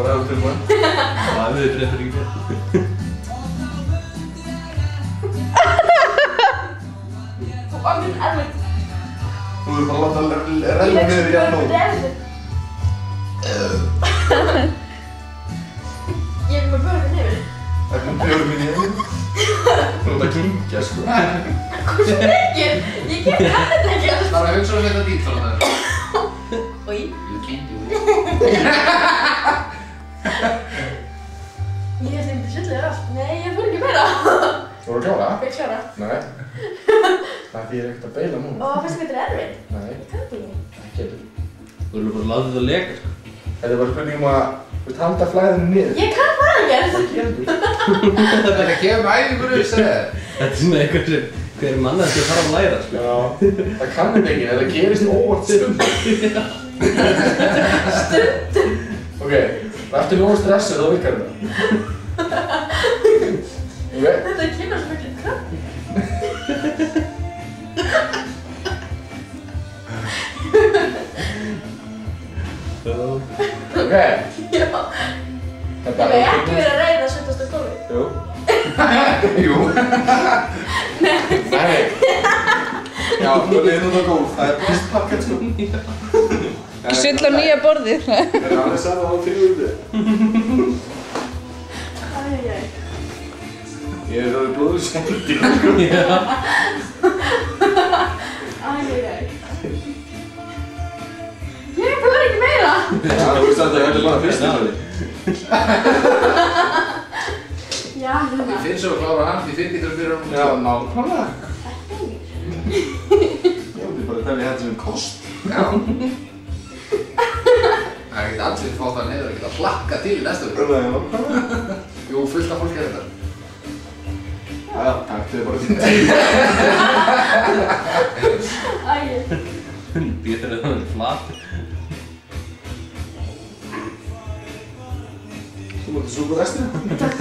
bara ef þú tilbúin. Það við breytir ekki mér. Og minn erfitt. Þú verður bara að láta renna niður í jafn nóg. Ég er með börnum yfir. Það er með björnum í nefnum. Þú ert að kynkja, sko. Hversu mikið? Ég get þetta ekki. Bara hugsa um þetta dýrt frá það. Oj. You can't do it. Ég held ekki svolítið allt. Nei, ég fór ekki meira. Þú voru klára? Ég klára. Nei. Það því ég ekkert að beila núna. Og finnst þetta erfitt? Nei, Ég kann þetta ekki. ekki heldur. Þú verður bara að láta þetta leka, sko. Þetta er bara spurning að handa flæðinu niður. Ég kann það ekki. Ekki heldur. Þetta er að gefa mig æfingur upp, segja þér. Þetta er svona eitthvað sem hver mann að fara að læra, sko. Já, það kann þetta ekki, en það gerist óvart stundum. Stundum. Ok, eftir nógu stressið þá virkar þetta. Ok. Þetta kemur svo mikið kraft. Ok. Já. Það Ég veit ekki verið að reyna að setjast á gólfið. Jú. Jú. Nei. Já, þú er leiðin út á gólf. Það er best pakkett, sko. Sull á nýja borðið. Það er alveg saman á tíu. Æjæj. Ég er alveg blóður sendir, sko. Æjæj. Ég fór ekki meira. Já, þú veist að þetta er bara fyrst í því. Já, Ég finn svo að klára hann, ég finn ekki þegar fyrir hann. Já, nákvæmlega. Ég myndi bara telja þetta sem kost. Já. Það er ekkert alls sem fátt hann hefur ekkert að hlakka til í næsta vik. Nei, nákvæmlega. Jú, fullt af fólk er þetta. Já, takk, þið er bara þín. æjæj. Betur að það er flat. Þú mútið súpa restina. Takk.